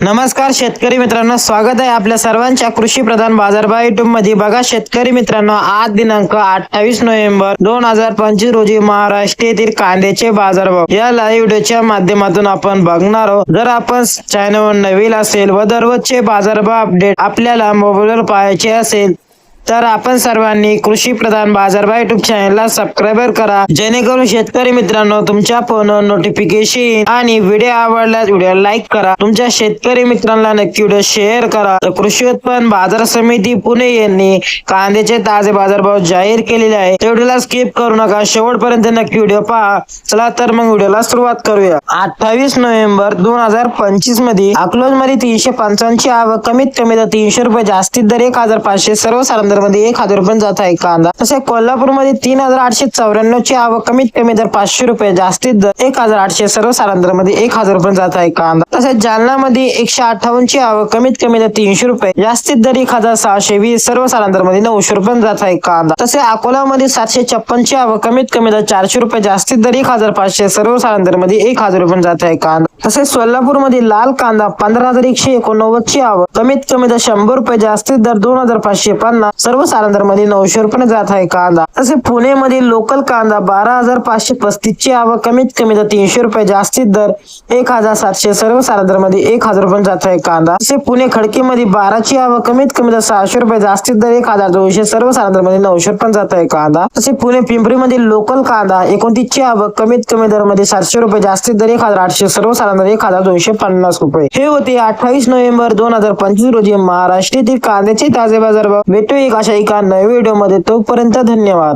नमस्कार शेतकरी मित्रांनो, स्वागत आहे आपल्या सर्वांच्या कृषी प्रधान बाजारभाव युट्यूब मध्ये। बघा शेतकरी मित्रांनो, आज दिनांक 28 नोव्हेंबर 2025 रोजी महाराष्ट्र येथील कांद्याचे बाजारभाव या लाईव्ह व्हिडिओच्या माध्यमातून आपण बघणार आहोत। जर आपण चॅनलवर नवीन असेल व दररोजचे बाजारभाव अपडेट आपल्याला मोबाईलवर पाहायचे असेल तर आपण सर्वांनी कृषी प्रधान बाजारभाव युट्यूब चॅनलला सबस्क्राईब करा, जेणेकरून शेतकरी मित्रांनो तुमच्या फोनवर नोटिफिकेशन आणि व्हिडिओ आवडल्यास व्हिडिओ लाईक करा। तुमच्या शेतकरी मित्रांना नक्की व्हिडिओ शेअर करा। तर कृषी उत्पन्न बाजार समिती पुणे यांनी कांद्याचे ताजे बाजारभाव जाहीर केलेले आहे। व्हिडिओला स्किप करू नका, शेवटपर्यंत नक्की व्हिडिओ पहा। चला तर मग व्हिडिओला सुरुवात करूया। 28 नोव्हेंबर 2025 मध्ये अकलोज मध्ये 355 ची आवक, कमीत कमी दर 300 रुपये, जास्तीत दर 1500, सर्वसाधारण मध्ये 1000 रुपये जात आहे कांदा। तसे कोल्हापूर मध्ये 3894 ची आवक, कमीत कमी दर 500 रुपये, जास्तीत दर 1800, सर्वसाधारण मध्ये 1000 रुपये जात आहे कांदा। तसेच जालना मध्ये 158 ची आवक, कमीत कमी दर 300 रुपये, जास्तीत दर 1620, सर्वसाधारण मध्ये 900 रुपये जात आहे कांदा। तसे अकोला मध्ये 756 ची आवक, कमीत कमी दर 400 रुपये, जास्तीत दर 1500, सर्वसाधारण मध्ये 1000 रुपये जात आहे कांदा। तसेच सोलापूर मध्ये लाल कांदा 15189 ची आवक, कमीत कमी दर 100 रुपये, जास्तीत दर 2550, सर्वसाधारण मध्ये 900 रुपये जात आहे कांदा। तसे पुणे मध्ये लोकल कांदा 12535 ची आवक, कमीत कमी दर 300 रुपये, जास्तीत दर 1700, सर्वसाधारण मध्ये 1000 रुपये जात आहे कांदा। तसे पुणे खडकी मध्ये 12 ची आवक, कमीत कमी दर 600 रुपये, जास्तीत दर 1200, सर्वसाधारण मध्ये 900 रुपये जात आहे कांदा। तसे पुणे पिंपरी मध्ये लोकल कांदा 29 ची आवक, कमीत कमी दर मध्ये 700 रुपये, जास्तीत दर 1800, सर्वसाधारण 1250 रुपये। हे होते 28 नोव्हेंबर 2025 रोजी महाराष्ट्र येथील कांद्याचे ताजे बाजारभाव। भेटू एक अशा एका नव्या व्हिडिओ मध्ये, तोपर्यंत धन्यवाद।